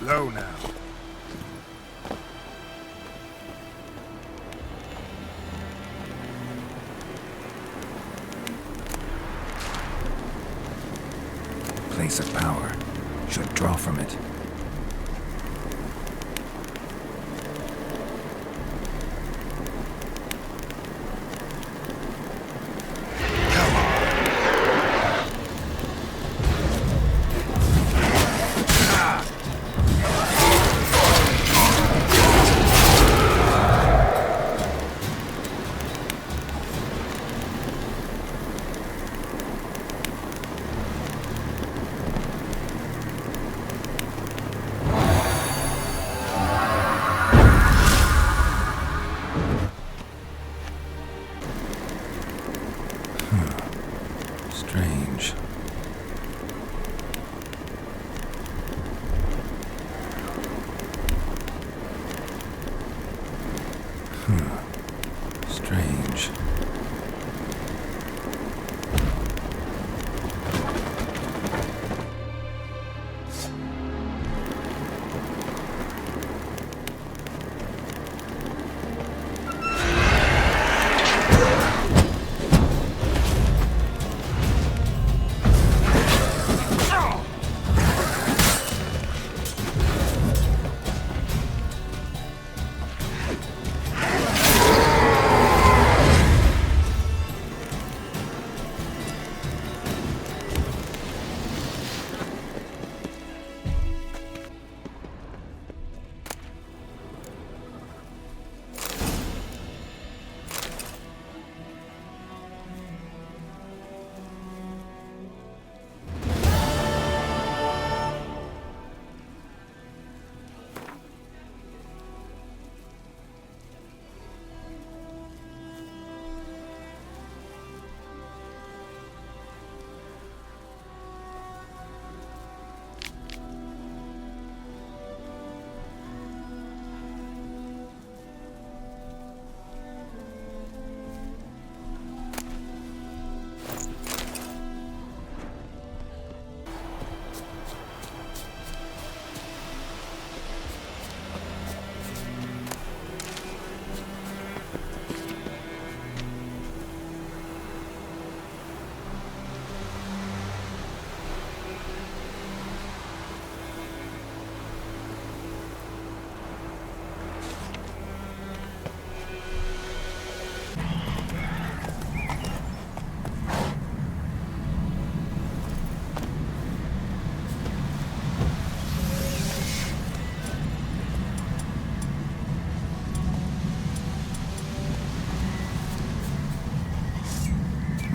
Slow now. Place of power. Should draw from it. Strange. Strange.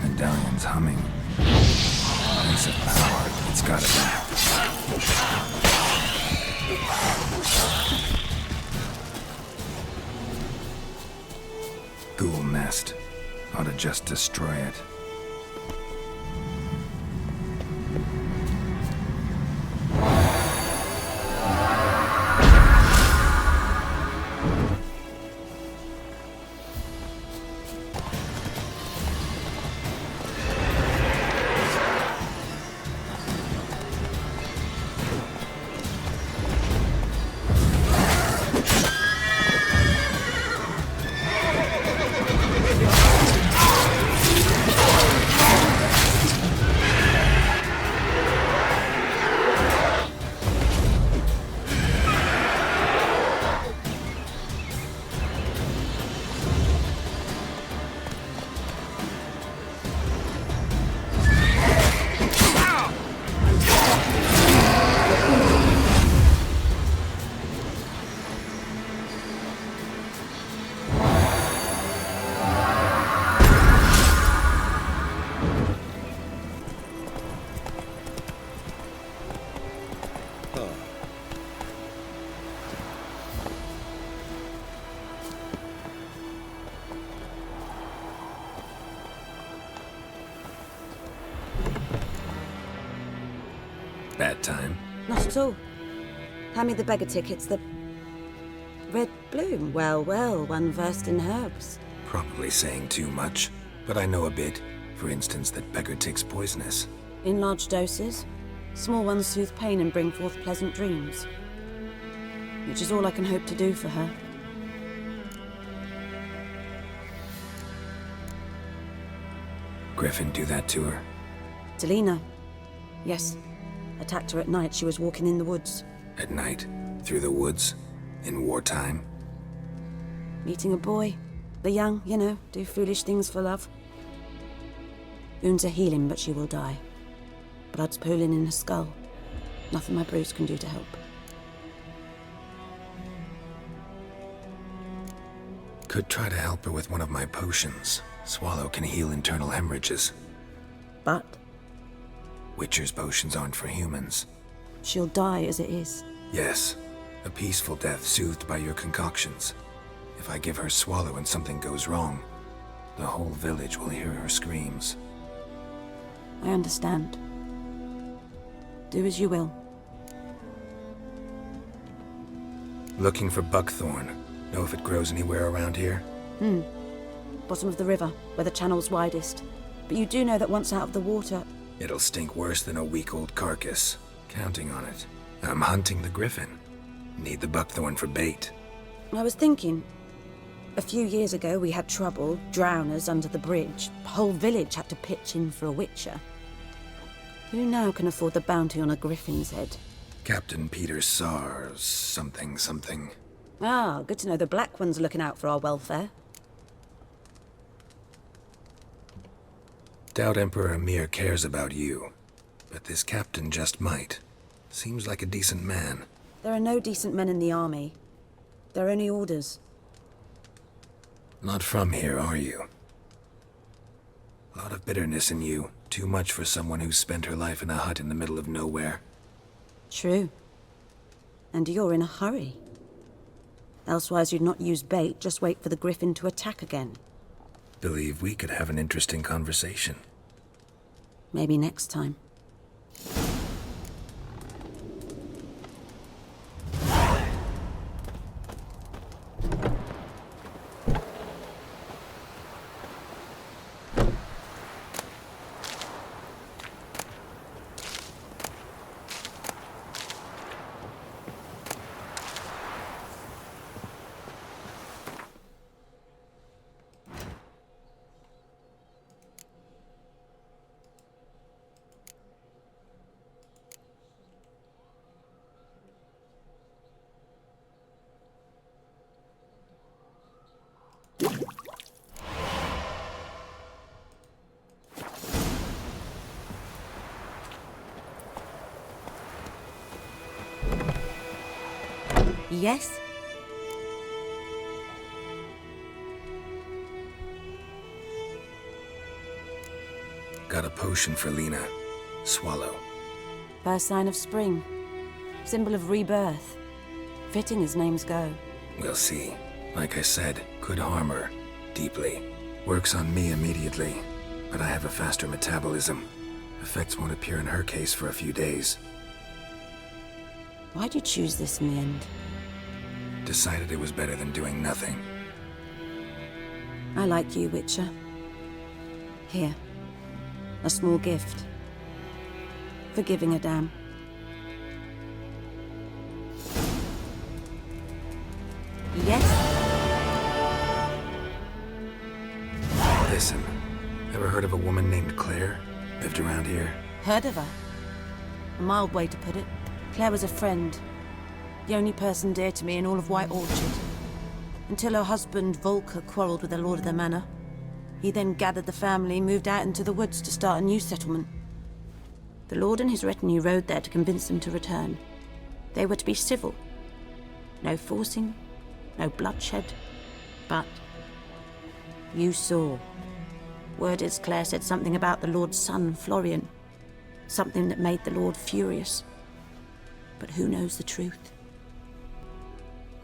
Medallion's humming. Place of power. It's gotta be. Ghoul nest. Ought to just destroy it. Bad time? Not at all. Hand me the beggar tickets, the red bloom. Well, well, one versed in herbs. Probably saying too much, but I know a bit. For instance, that beggar takes poisonous. In large doses. Small ones soothe pain and bring forth pleasant dreams. which is all I can hope to do for her. Griffin do that to her? Delina. Yes. Attacked her at night. She was walking in the woods. At night? Through the woods? In wartime? Meeting a boy. The young, you know, do foolish things for love. Wounds are healing, but she will die. Blood's pooling in her skull. Nothing my bruise can do to help. Could try to help her with one of my potions. Swallow can heal internal hemorrhages. But Witcher's potions aren't for humans. she'll die as it is. Yes, a peaceful death soothed by your concoctions. If I give her Swallow and something goes wrong, the whole village will hear her screams. I understand. Do as you will. Looking for buckthorn. Know if it grows anywhere around here? Bottom of the river, where the channel's widest. But you do know that once out of the water... It'll stink worse than a week-old carcass. Counting on it. I'm hunting the griffin. Need the buckthorn for bait. I was thinking... A few years ago we had trouble, drowners under the bridge. The whole village had to pitch in for a witcher. Who now can afford the bounty on a griffin's head? Captain Peter Sars, something. Ah, good to know the Black One's looking out for our welfare. Doubt Emperor Emir cares about you. But this captain just might. Seems like a decent man. There are no decent men in the army. They're only orders. Not from here, are you? A lot of bitterness in you. Too much for someone who's spent her life in a hut in the middle of nowhere. True. And you're in a hurry. Elsewise you'd not use bait, just wait for the griffin to attack again. Believe we could have an interesting conversation. Maybe next time. Yes? Got a potion for Lena. Swallow. First sign of spring. Symbol of rebirth. Fitting as names go. We'll see. Like I said, could harm her. Deeply. Works on me immediately. But I have a faster metabolism. Effects won't appear in her case for a few days. Why'd you choose this in the end? Decided it was better than doing nothing. I like you, Witcher. Here. A small gift. For giving a damn. Yes? Listen, ever heard of a woman named Claire? Lived around here? Heard of her? A mild way to put it. Claire was a friend. The only person dear to me in all of White Orchard. Until her husband, Volker, quarreled with the lord of the manor. He then gathered the family, moved out into the woods to start a new settlement. The lord and his retinue rode there to convince them to return. They were to be civil. No forcing, no bloodshed. But you saw. Word is Claire said something about the lord's son, Florian. Something that made the lord furious. But who knows the truth?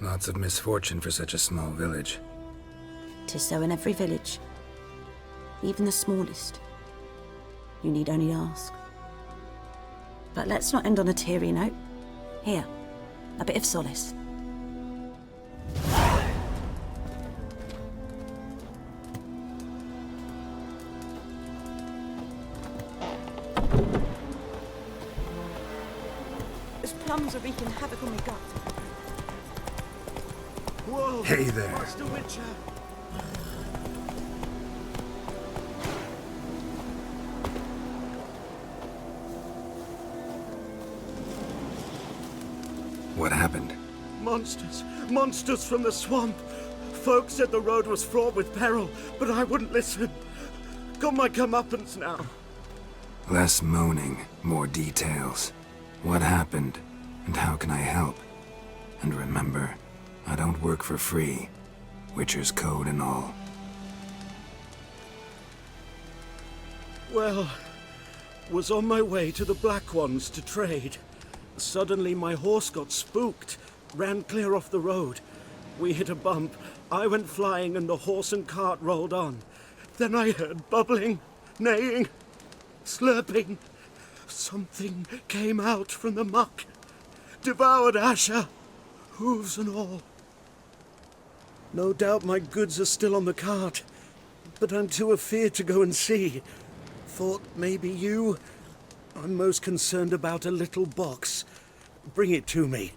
Lots of misfortune for such a small village. 'Tis so in every village. Even the smallest. You need only ask. But let's not end on a teary note. Here, a bit of solace. Those plums are wreaking havoc on my gut. Whoa! Hey there. Master Witcher! What happened? Monsters! Monsters from the swamp! Folk said the road was fraught with peril, but I wouldn't listen. Got my comeuppance now. Less moaning, more details. What happened, and how can I help? And remember, I don't work for free. Witcher's code and all. Well, was on my way to the Black Ones to trade. Suddenly my horse got spooked, ran clear off the road. We hit a bump, I went flying and the horse and cart rolled on. Then I heard bubbling, neighing, slurping. Something came out from the muck, devoured Asher, hooves and all. No doubt my goods are still on the cart, but I'm too afeard to go and see. Thought maybe you... I'm most concerned about a little box. Bring it to me,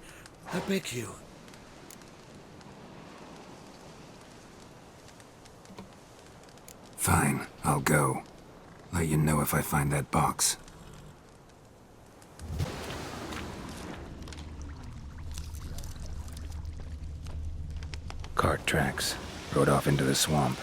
I beg you. Fine, I'll go. Let you know if I find that box. Cart tracks. Rode off into the swamp.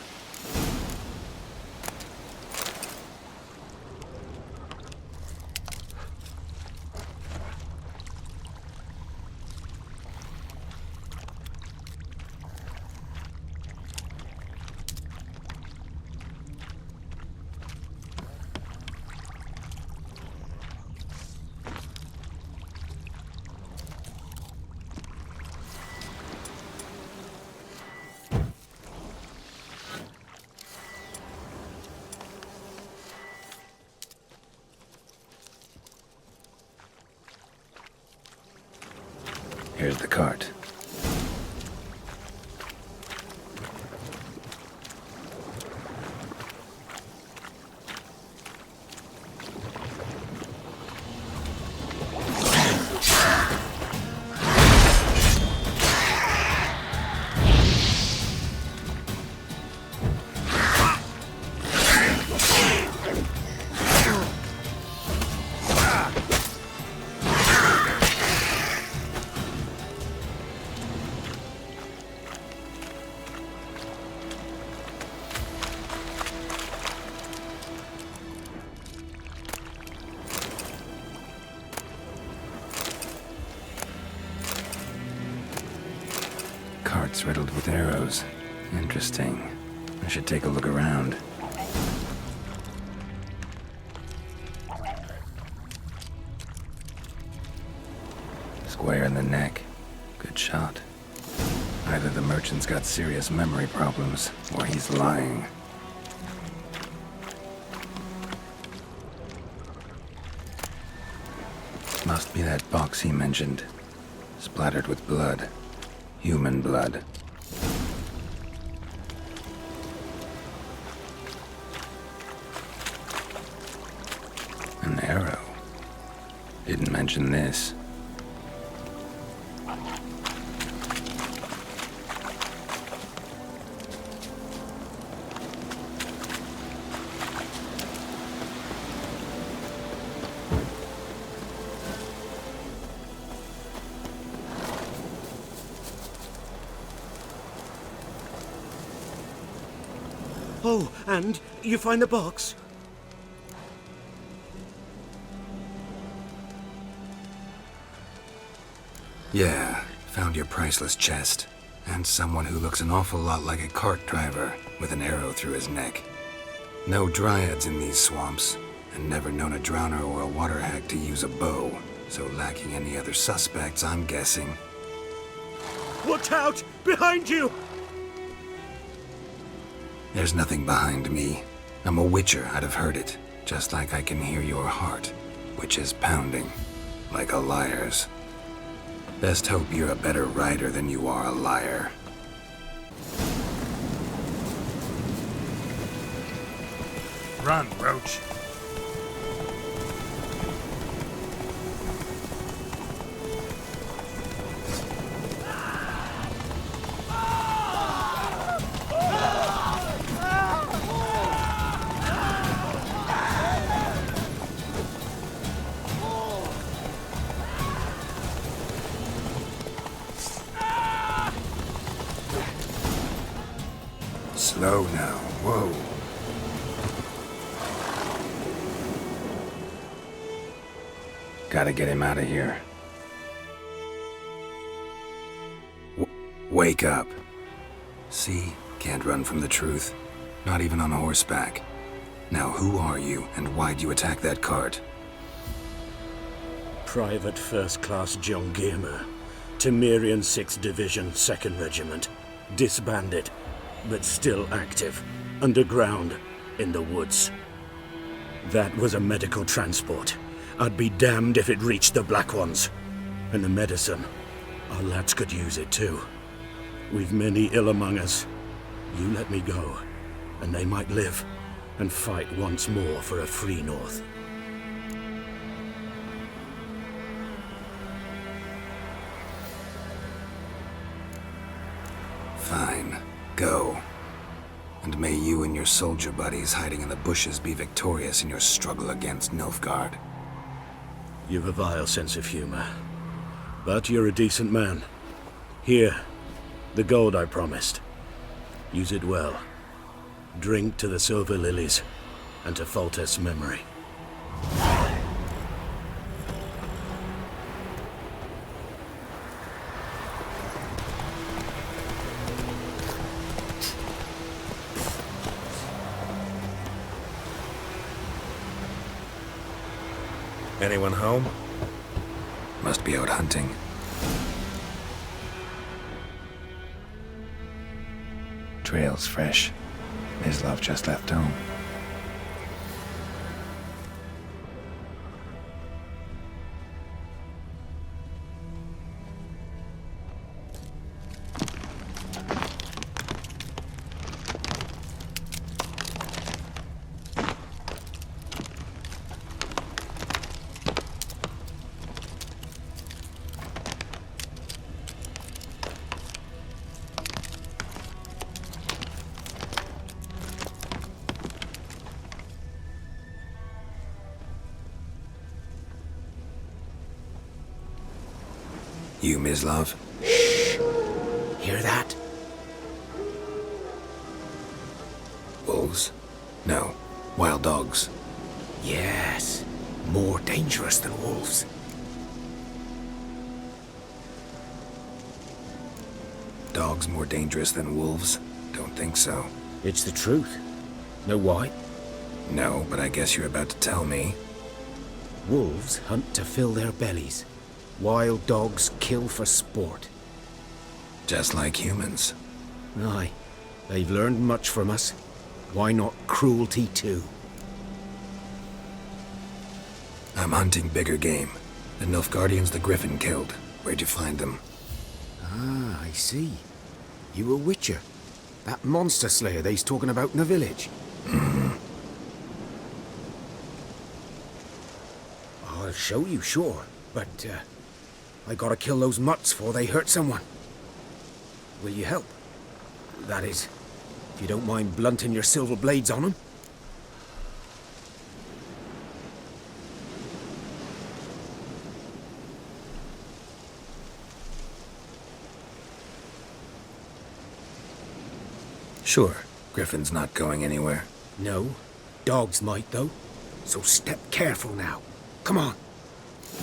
Here's the cart. Cart's riddled with arrows. Interesting. I should take a look around. Square in the neck. Good shot. Either the merchant's got serious memory problems, or he's lying. Must be that box he mentioned. Splattered with blood. Human blood. An arrow. Didn't mention this. Oh, and you find the box? Yeah, found your priceless chest. And someone who looks an awful lot like a cart driver, with an arrow through his neck. No dryads in these swamps, and never known a drowner or a water hag to use a bow, so lacking any other suspects, I'm guessing. Watch out! Behind you! There's nothing behind me. I'm a witcher, I'd have heard it, just like I can hear your heart, which is pounding, like a liar's. Best hope you're a better rider than you are a liar. Run, Roach. Slow now. Whoa. Gotta get him out of here. Wake up. See? Can't run from the truth. Not even on horseback. Now who are you, and why'd you attack that cart? Private First Class John Giermer, Temerian 6th Division, 2nd Regiment. Disbanded, but still active. Underground, in the woods. That was a medical transport. I'd be damned if it reached the Black Ones. And the medicine. Our lads could use it too. We've many ill among us. You let me go, and they might live, and fight once more for a free North. Fine. Go. And may you and your soldier buddies hiding in the bushes be victorious in your struggle against Nilfgaard. You've a vile sense of humor. But you're a decent man. Here, the gold I promised. Use it well. Drink to the silver lilies, and to Foltest's memory. Anyone home? Must be out hunting. Trail's fresh. Mislav just left home. You, Mislav? Hear that? Wolves? No. Wild dogs. Yes. More dangerous than wolves. Dogs more dangerous than wolves? Don't think so. It's the truth. Know why? No, but I guess you're about to tell me. Wolves hunt to fill their bellies. Wild dogs kill for sport. Just like humans. Aye, they've learned much from us. Why not cruelty too? I'm hunting bigger game. The Nilfgaardians the Griffin killed. Where'd you find them? Ah, I see. You a witcher. That monster slayer they's talking about in the village. I'll show you, sure. But, I gotta kill those mutts before they hurt someone. Will you help? That is, if you don't mind blunting your silver blades on them. Sure. Griffin's not going anywhere. No, dogs might though. So step careful now. Come on.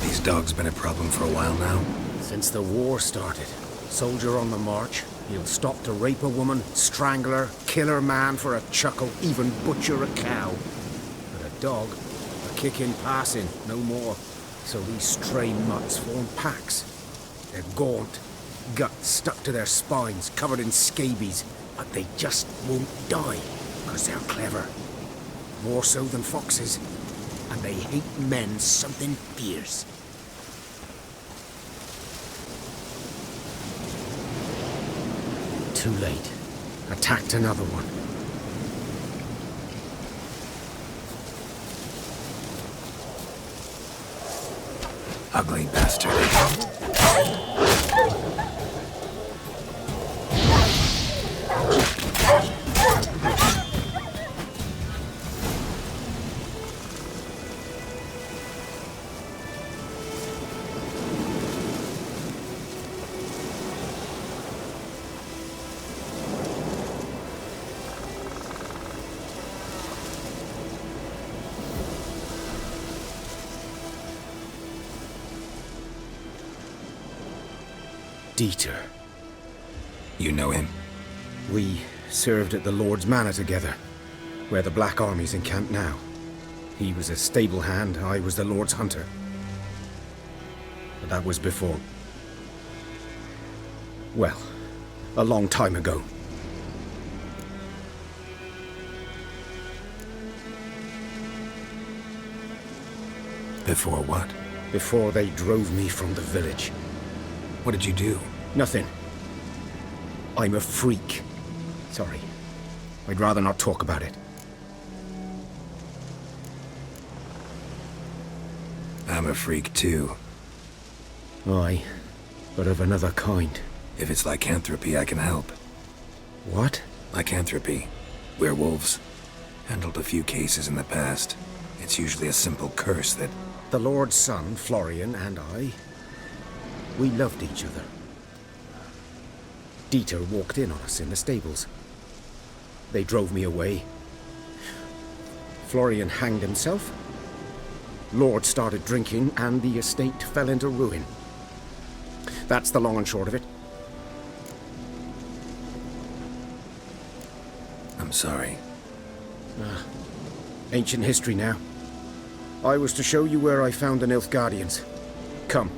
These dogs been a problem for a while now? Since the war started, soldier on the march, he'll stop to rape a woman, strangle her, kill her man for a chuckle, even butcher a cow. But a dog, a kick in passing, no more. So these stray mutts form packs. They're gaunt, guts stuck to their spines, covered in scabies, but they just won't die, because they're clever. More so than foxes. And they hate men something fierce. Too late. Attacked another one. Ugly bastard. Dieter. You know him? We served at the Lord's Manor together, where the Black Army's encamped now. He was a stable hand, I was the Lord's hunter. But that was before... well, a long time ago. Before what? Before they drove me from the village. What did you do? Nothing. I'm a freak. Sorry. I'd rather not talk about it. I'm a freak too. Aye, but of another kind. If it's lycanthropy, I can help. What? Lycanthropy. Werewolves. Handled a few cases in the past. It's usually a simple curse that... The Lord's son, Florian, and I, we loved each other. Dieter walked in on us in the stables. They drove me away. Florian hanged himself. Lord started drinking, and the estate fell into ruin. That's the long and short of it. I'm sorry. Ancient history now. I was to show you where I found the Nilfgaardians. Come.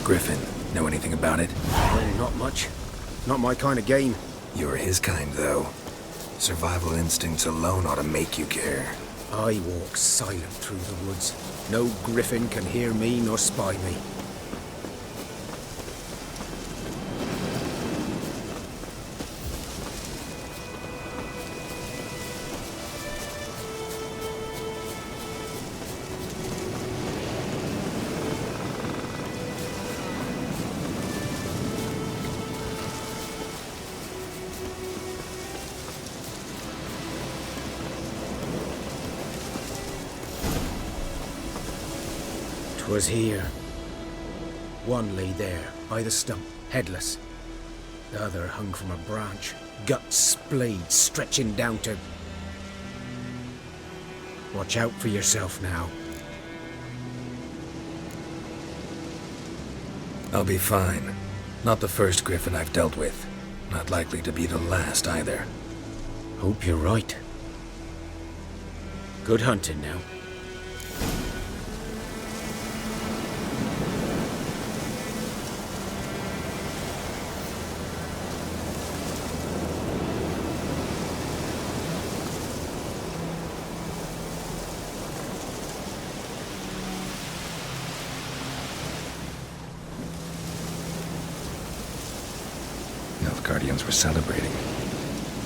Griffin, know anything about it? Oh, not much. Not my kind of game. You're his kind, though. Survival instincts alone ought to make you care. I walk silent through the woods. No griffin can hear me nor spy me. Was here. One lay there, by the stump, headless. The other hung from a branch, guts splayed, stretching down to... Watch out for yourself now. I'll be fine. Not the first griffin I've dealt with. Not likely to be the last either. Hope you're right. Good hunting now. Guardians were celebrating.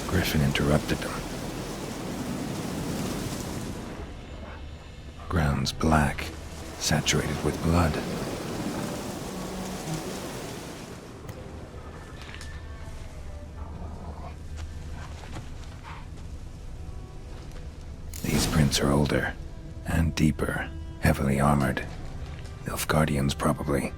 Griffin interrupted them. Ground's black, saturated with blood. These prints are older and deeper, heavily armored. Nilfgaardians, probably.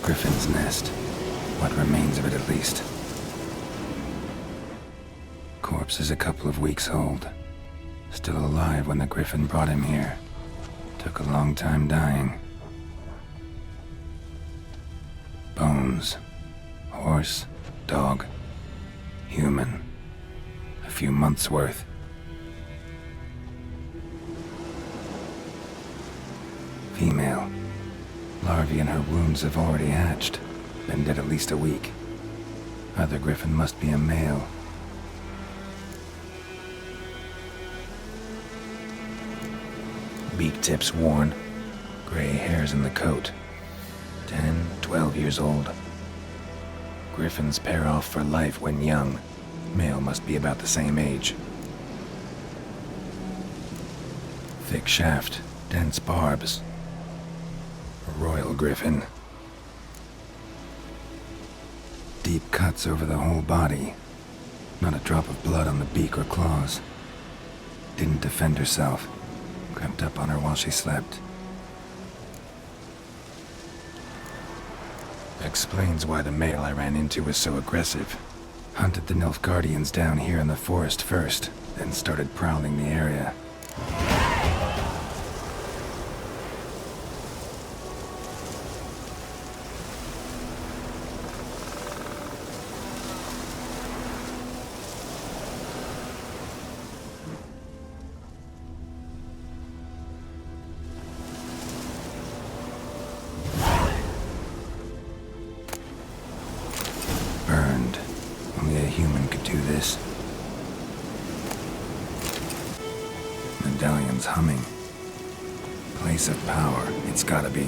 Griffin's nest. What remains of it, at least. Corpse is a couple of weeks old. Still alive when the griffin brought him here. Took a long time dying. Bones. Horse, dog, human. A few months' worth. Female. Larvae in her wounds have already hatched. Been dead at least a week. Other griffin must be a male. Beak tips worn. Gray hairs in the coat. 10, 12 years old. Griffins pair off for life when young. Male must be about the same age. Thick shaft, dense barbs. A royal griffin. Deep cuts over the whole body. Not a drop of blood on the beak or claws. Didn't defend herself. Crept up on her while she slept. Explains why the male I ran into was so aggressive. Hunted the Nilfgaardians down here in the forest first, then started prowling the area. Burned. Only a human could do this. Medallion's humming. Place of power, it's gotta be.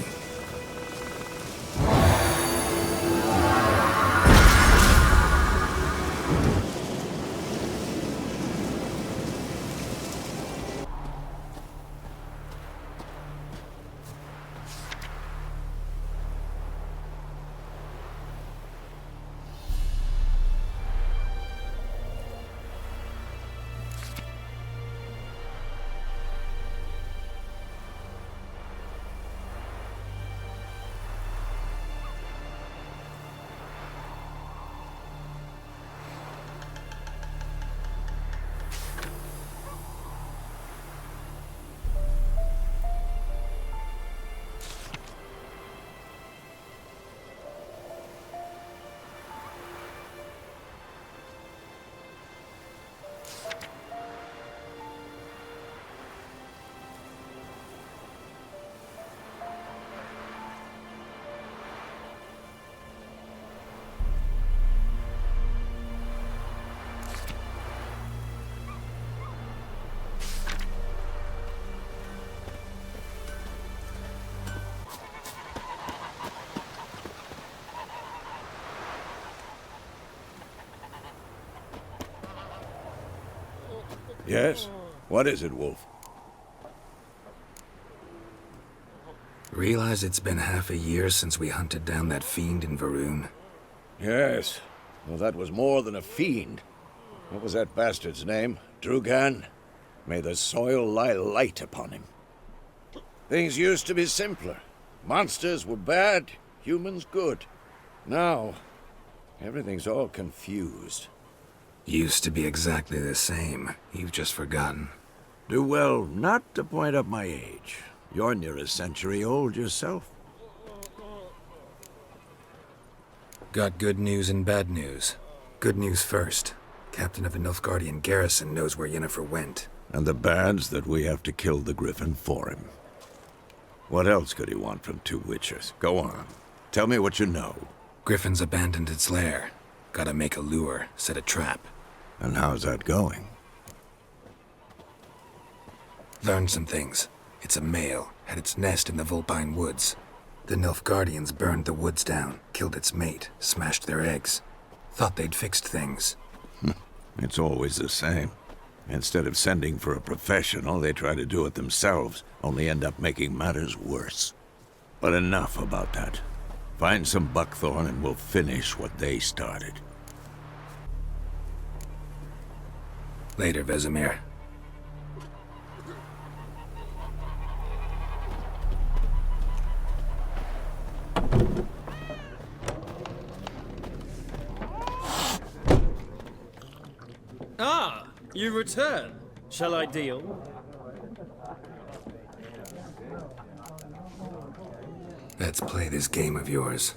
Yes? What is it, Wolf? Realize it's been half a year since we hunted down that fiend in Varun? Yes. Well, that was more than a fiend. What was that bastard's name? Drugan? May the soil lie light upon him. Things used to be simpler. Monsters were bad, humans good. Now, everything's all confused. Used to be exactly the same. You've just forgotten. Do well not to point up my age. You're near a century old yourself. Got good news and bad news. Good news first. Captain of the Nilfgaardian garrison knows where Yennefer went. And the bad's that we have to kill the griffin for him. What else could he want from two witchers? Go on. Tell me what you know. Griffin's abandoned its lair. Gotta make a lure, set a trap. And how's that going? Learned some things. It's a male, had its nest in the Vulpine Woods. The Nilfgaardians burned the woods down, killed its mate, smashed their eggs. Thought they'd fixed things. It's always the same. Instead of sending for a professional, they try to do it themselves, only end up making matters worse. But enough about that. Find some buckthorn and we'll finish what they started. Later, Vesemir. Ah, you return. Shall I deal? Let's play this game of yours.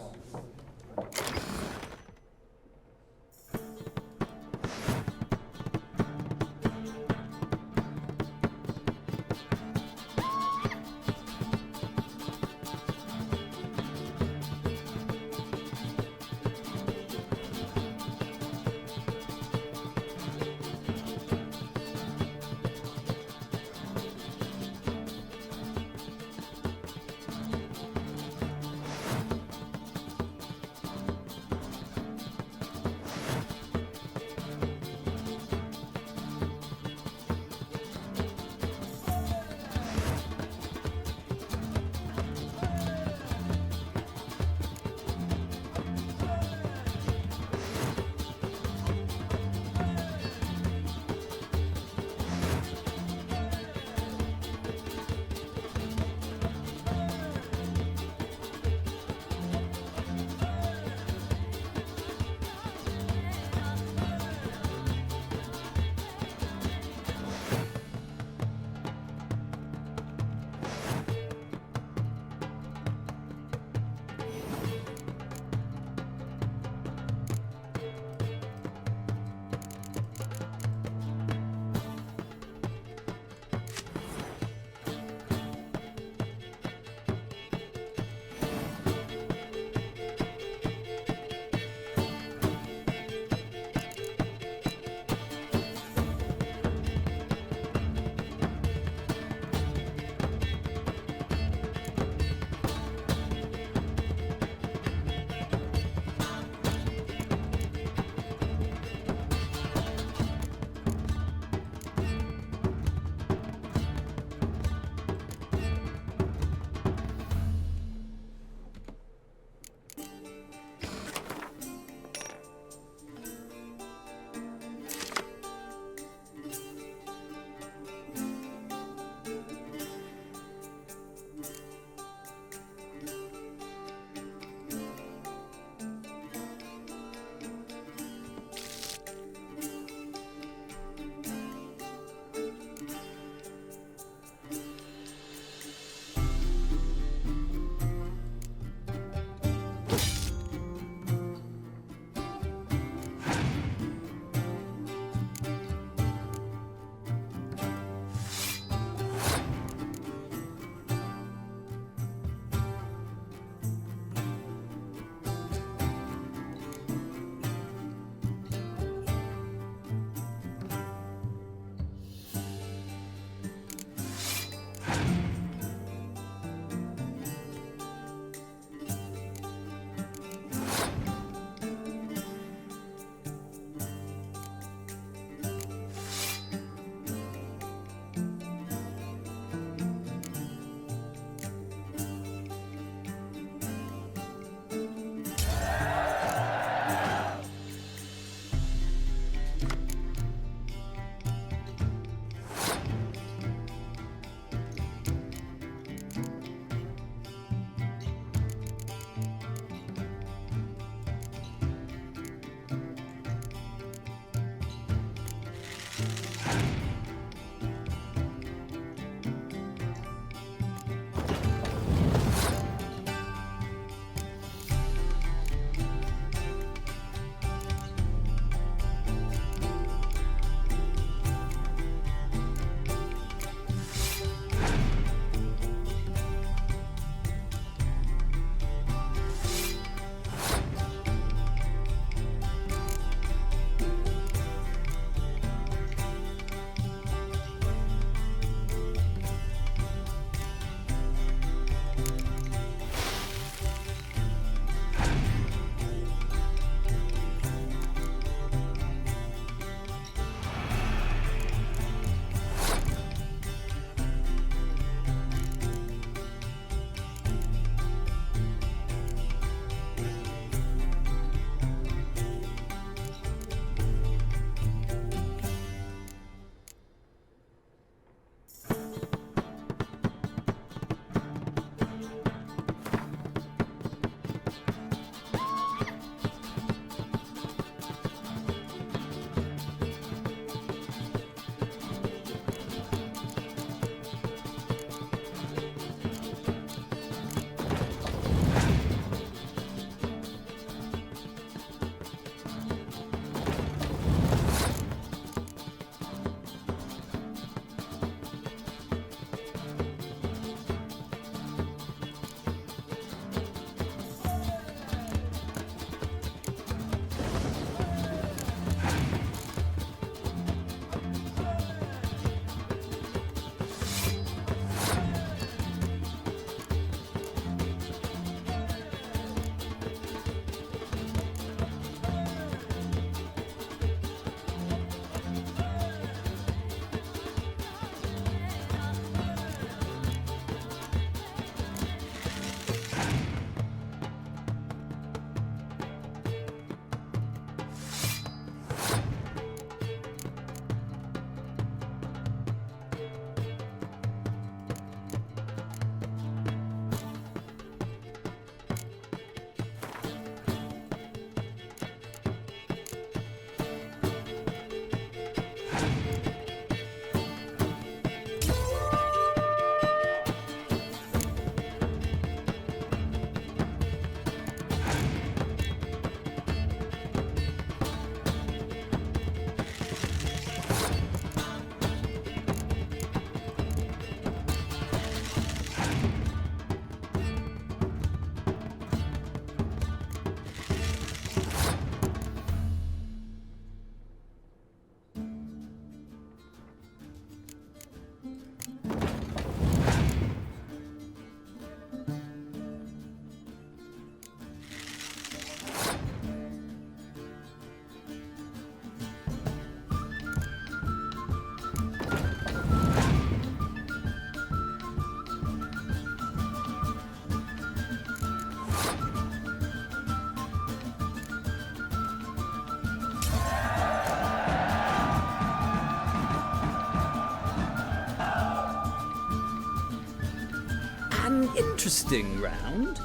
interesting round.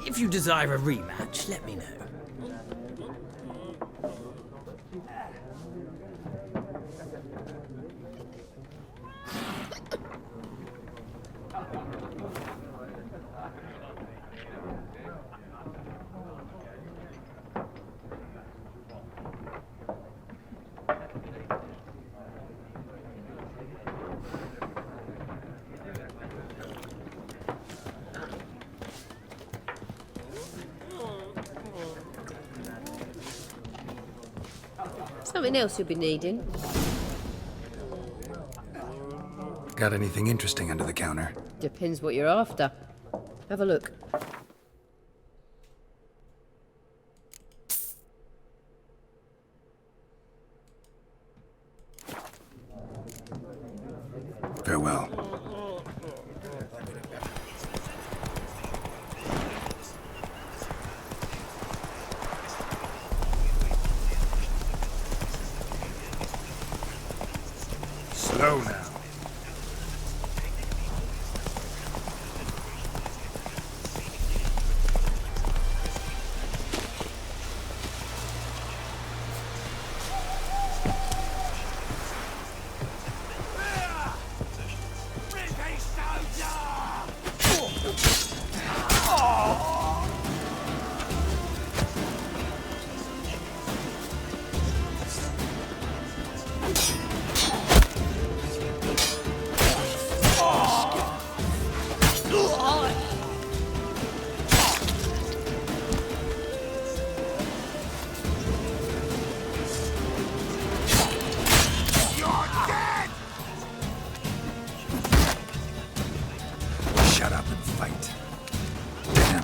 If you desire a rematch, let me know. Something else you'll be needing. Got anything interesting under the counter? Depends what you're after. Have a look. Farewell. Slow now. Shut up and fight. Damn.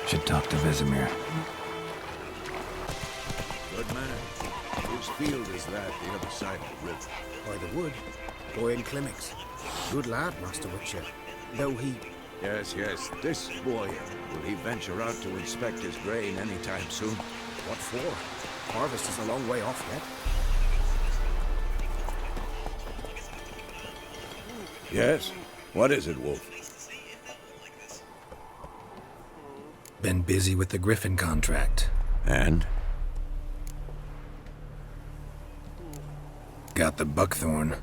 Should talk to Vesemir. Good man. Whose field is that, the other side of the river? By the wood. Boy in Climmix. Good lad, Master Witcher. Though he... Yes, this boy. Will he venture out to inspect his grain anytime soon? What for? Harvest is a long way off yet. Yes? What is it, Wolf? Been busy with the Griffin contract. And? Got the buckthorn.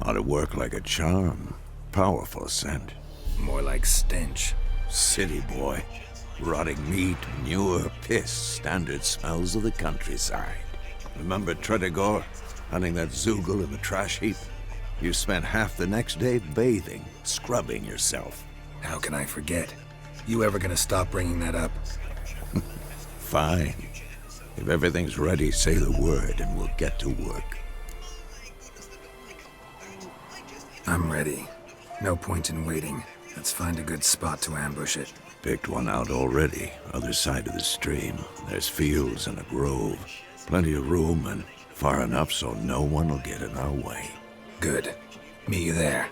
Ought to work like a charm. Powerful scent. More like stench. City boy. Rotting meat, manure, piss. Standard smells of the countryside. Remember Tredegor? Hunting that Zoogle in the trash heap? You spent half the next day bathing, scrubbing yourself. How can I forget? You ever gonna stop bringing that up? Fine. If everything's ready, say the word and we'll get to work. I'm ready. No point in waiting. Let's find a good spot to ambush it. Picked one out already, other side of the stream. There's fields and a grove. Plenty of room and far enough so no one will get in our way. Good. Meet you there.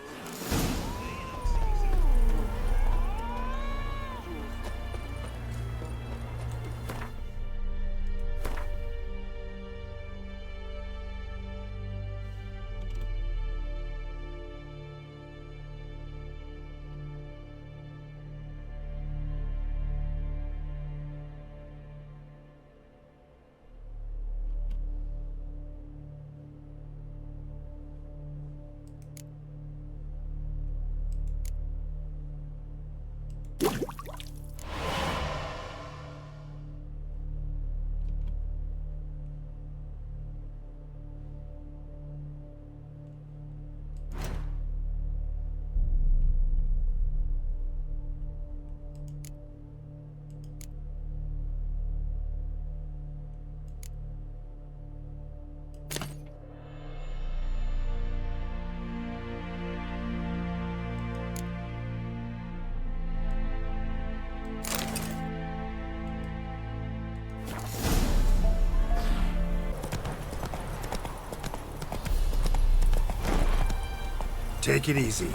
Take it easy.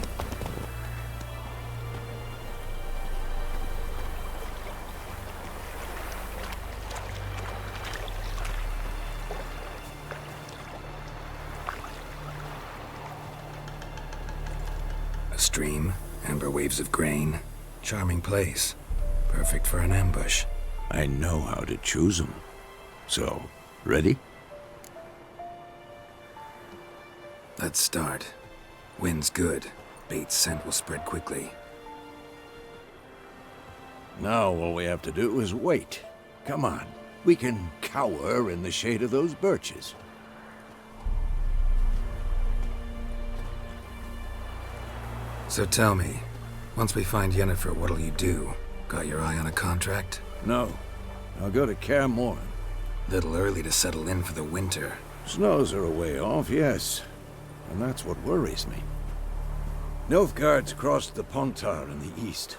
A stream, amber waves of grain. Charming place. Perfect for an ambush. I know how to choose them. So, ready? Let's start. Wind's good. Bait's scent will spread quickly. Now all we have to do is wait. Come on. We can cower in the shade of those birches. So tell me, once we find Yennefer, what'll you do? Got your eye on a contract? No. I'll go to Kaer Morhen. Little early to settle in for the winter. Snows are a way off, yes. And that's what worries me. Nilfgaard's crossed the Pontar in the east.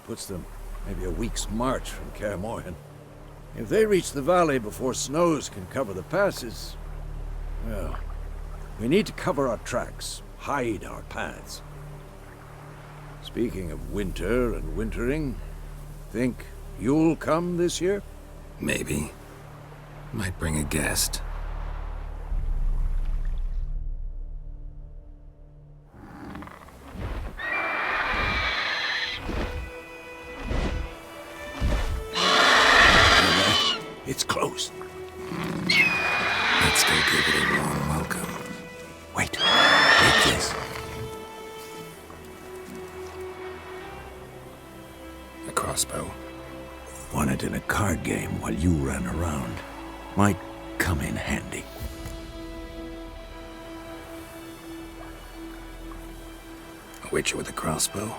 Puts them maybe a week's march from Kaer Morhen. If they reach the valley before snows can cover the passes, well, we need to cover our tracks, hide our paths. Speaking of winter and wintering, think you'll come this year? Maybe. Might bring a guest. It's close. Let's go give it a warm welcome. Wait. Take this. A crossbow. Won it in a card game while you ran around. Might come in handy. A witcher with a crossbow?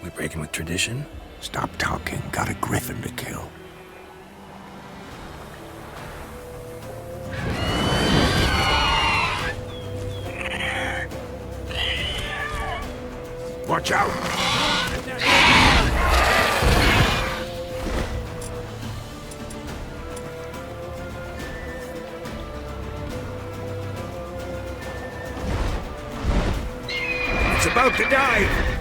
We breaking with tradition? Stop talking. Got a griffin to kill. Watch out! It's about to die!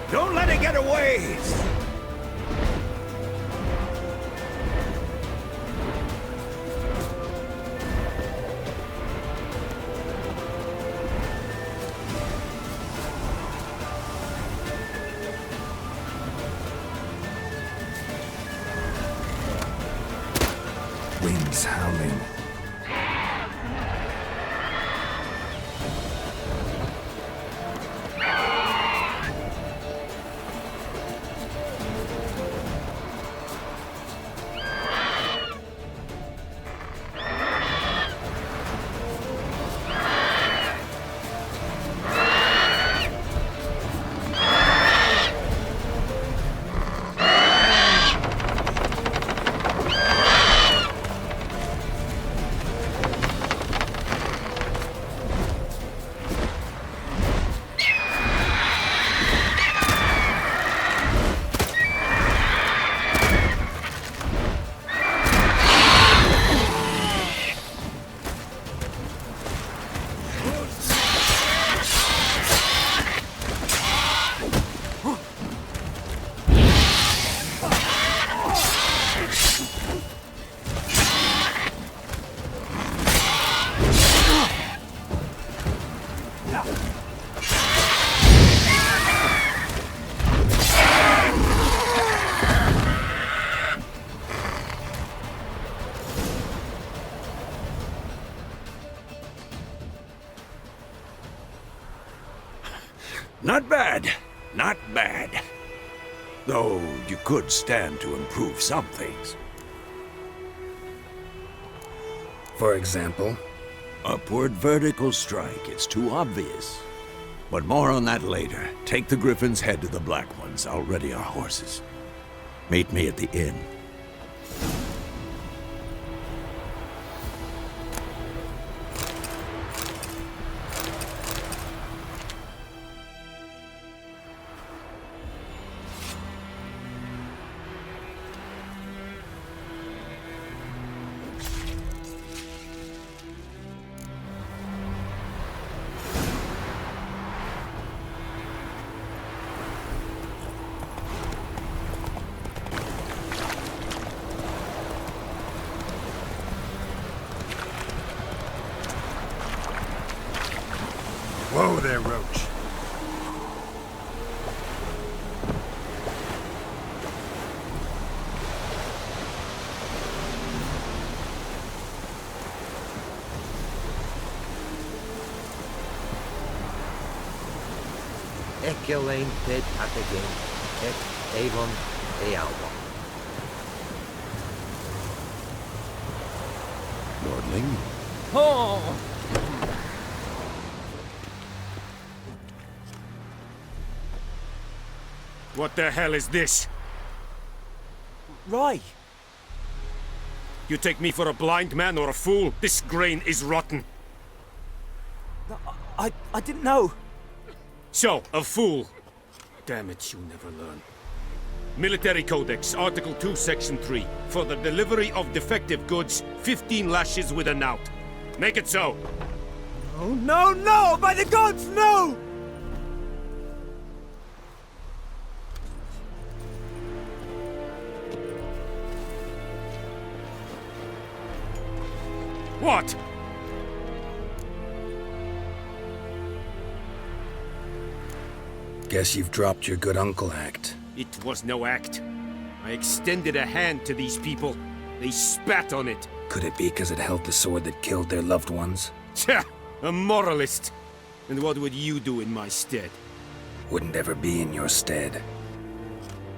Don't let it get away! Winds howling. Not bad. Not bad. Though you could stand to improve some things. For example? Upward vertical strike. It's too obvious. But more on that later. Take the Griffin's head to the Black Ones. I'll ready our horses. Meet me at the inn. Whoa there, Roach. Ecelain ped patagain, ec avon ealba. Lordling? Oh! What the hell is this? Rye! You take me for a blind man or a fool? This grain is rotten. I didn't know. So, a fool. Damn it, you never learn. Military Codex, Article 2, Section 3. For the delivery of defective goods, 15 lashes with a knout. Make it so. Oh, no, no! By the gods, no! What? Guess you've dropped your good uncle act. It was no act. I extended a hand to these people. They spat on it. Could it be because it held the sword that killed their loved ones? Tja, a moralist. And what would you do in my stead? Wouldn't ever be in your stead.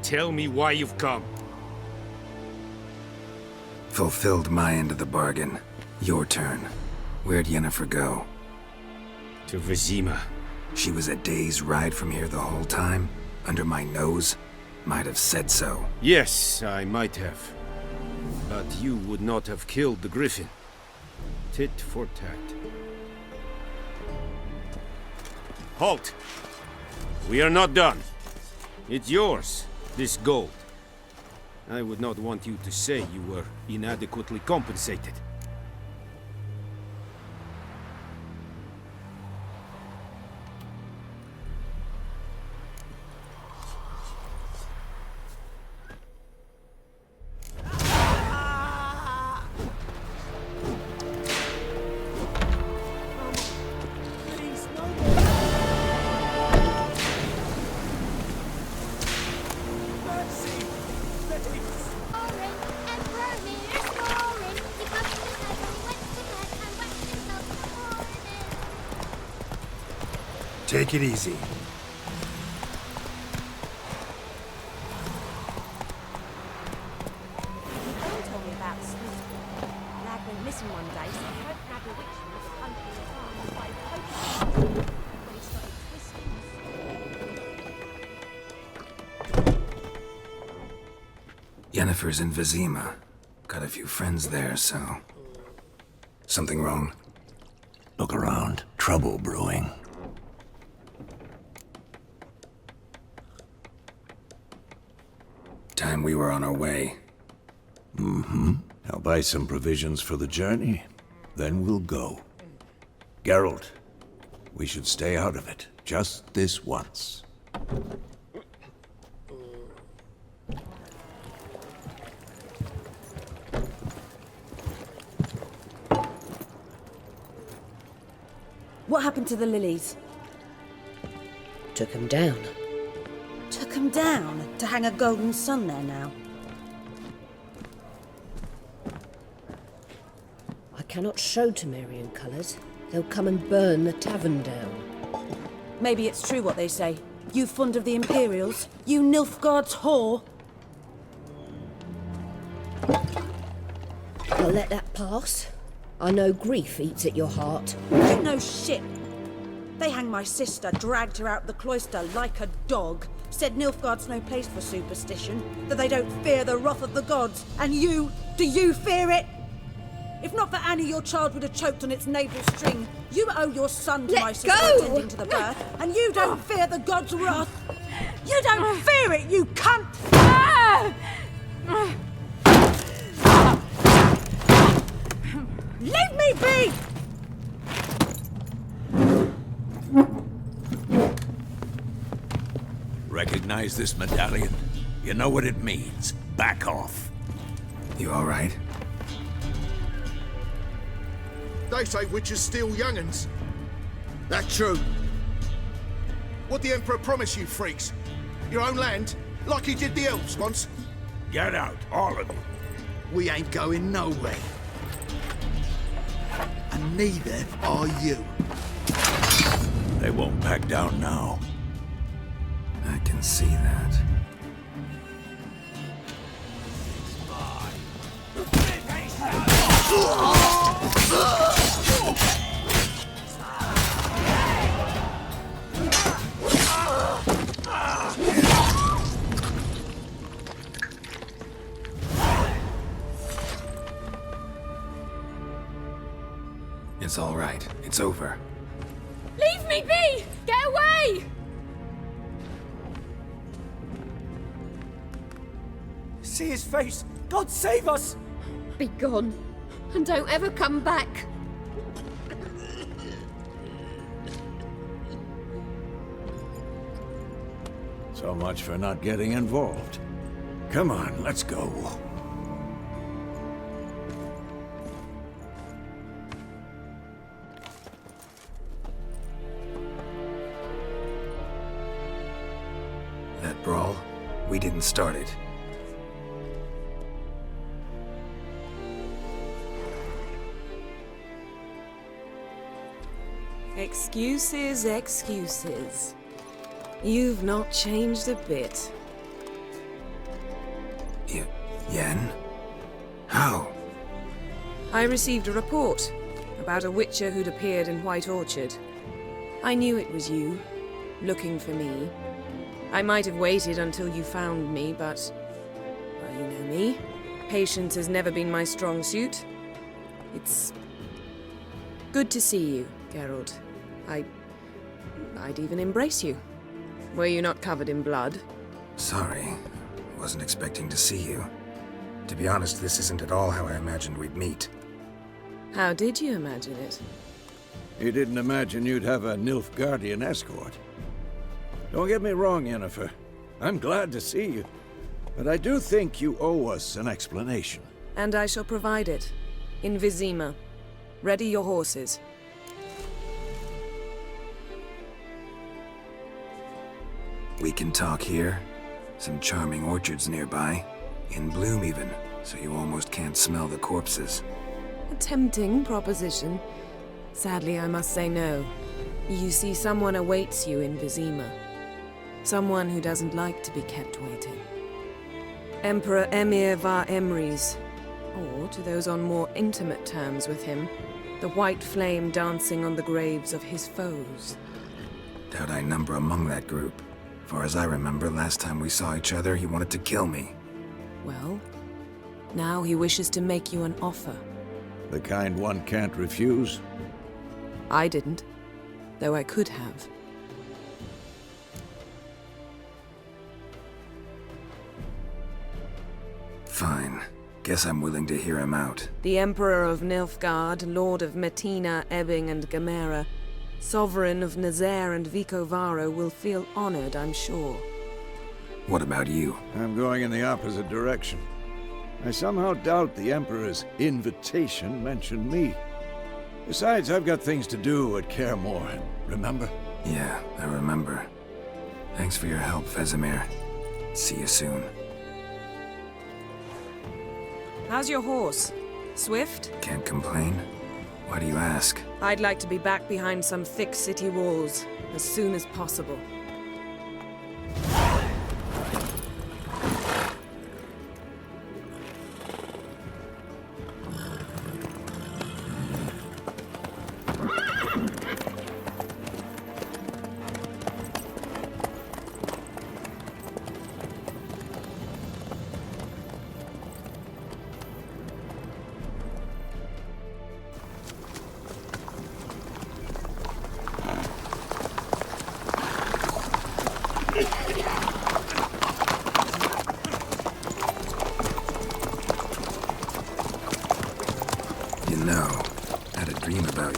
Tell me why you've come. Fulfilled my end of the bargain. Your turn. Where'd Yennefer go? To Vizima. She was a day's ride from here the whole time? Under my nose? Might have said so. Yes, I might have. But you would not have killed the griffin. Tit for tat. Halt! We are not done. It's yours, this gold. I would not want you to say you were inadequately compensated. Take it easy. Don't tell me about Snoop. Lad went missing one day, so I hope Nabby Witchman was hunting the farm by poking him when he started twisting. Yennefer's in Vizima. Got a few friends there, so... Something wrong? Look around. Trouble brewing. Time we were on our way. I'll buy some provisions for the journey. Then we'll go. Geralt, we should stay out of it. Just this once. What happened to the lilies? Took him down. Took 'em down to hang a golden sun there now. I cannot show Temerian colours. They'll come and burn the tavern down. Maybe it's true what they say. You fond of the Imperials? You Nilfgaard's whore? I'll let that pass. I know grief eats at your heart. You know shit. They hanged my sister, dragged her out the cloister like a dog. Said Nilfgaard's no place for superstition, that they don't fear the wrath of the gods. And you, do you fear it? If not for Annie, your child would have choked on its navel string. You owe your son to my sister attending to the birth, and you don't fear the gods' wrath. You don't fear it, you cunt! Leave me be! Recognize this medallion? You know what it means. Back off. You all right? They say witches steal young'uns. That true. What the Emperor promised you, freaks? Your own land? Like he did the elves once? Get out, all of you. We ain't going nowhere. And neither are you. They won't back down now. I can see that. It's all right. It's over. Leave me be! Get away! see his face! God save us! Be gone, and don't ever come back. So much for not getting involved. Come on, let's go. That brawl, we didn't start it. Excuses, excuses. You've not changed a bit. Yen? How? I received a report about a witcher who'd appeared in White Orchard. I knew it was you, looking for me. I might have waited until you found me, but... well, you know me. Patience has never been my strong suit. It's... good to see you, Geralt. I'd even embrace you. Were you not covered in blood? Sorry. Wasn't expecting to see you. To be honest, this isn't at all how I imagined we'd meet. How did you imagine it? You didn't imagine you'd have a Nilfgaardian escort. Don't get me wrong, Yennefer. I'm glad to see you. But I do think you owe us an explanation. And I shall provide it. In Vizima. Ready your horses. We can talk here. Some charming orchards nearby. In bloom even, so you almost can't smell the corpses. A tempting proposition. Sadly, I must say no. You see, someone awaits you in Vizima. Someone who doesn't like to be kept waiting. Emperor Emir var Emrys. Or, to those on more intimate terms with him, the white flame dancing on the graves of his foes. Doubt I number among that group. Far as I remember, last time we saw each other, he wanted to kill me. Well, now he wishes to make you an offer. The kind one can't refuse? I didn't, though I could have. Fine. Guess I'm willing to hear him out. The Emperor of Nilfgaard, Lord of Metina, Ebbing, and Gamera, Sovereign of Nazaire and Vicovaro will feel honored, I'm sure. What about you? I'm going in the opposite direction. I somehow doubt the Emperor's invitation mentioned me. Besides, I've got things to do at Kaer Morhen, remember? Yeah, I remember. Thanks for your help, Vesemir. See you soon. How's your horse? Swift? Can't complain. Why do you ask? I'd like to be back behind some thick city walls as soon as possible.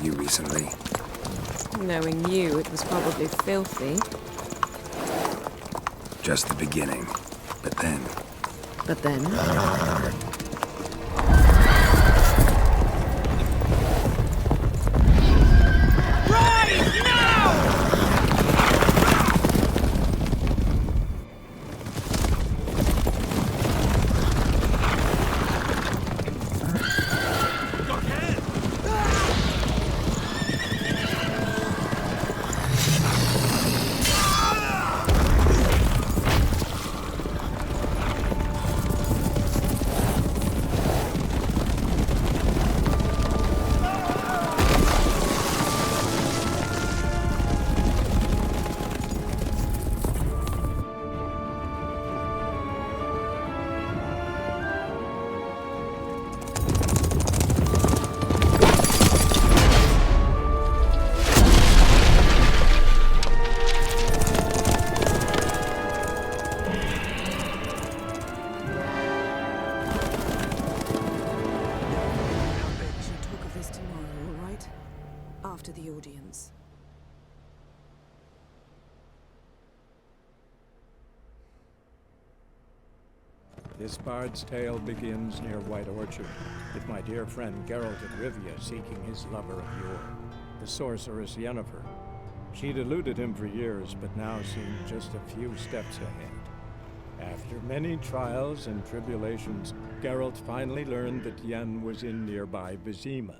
Recently. Knowing you, it was probably filthy. Just the beginning. But then... But then? This bard's tale begins near White Orchard, with my dear friend Geralt of Rivia seeking his lover of yore, the sorceress Yennefer. She'd eluded him for years, but now seemed just a few steps ahead. After many trials and tribulations, Geralt finally learned that Yen was in nearby Vizima.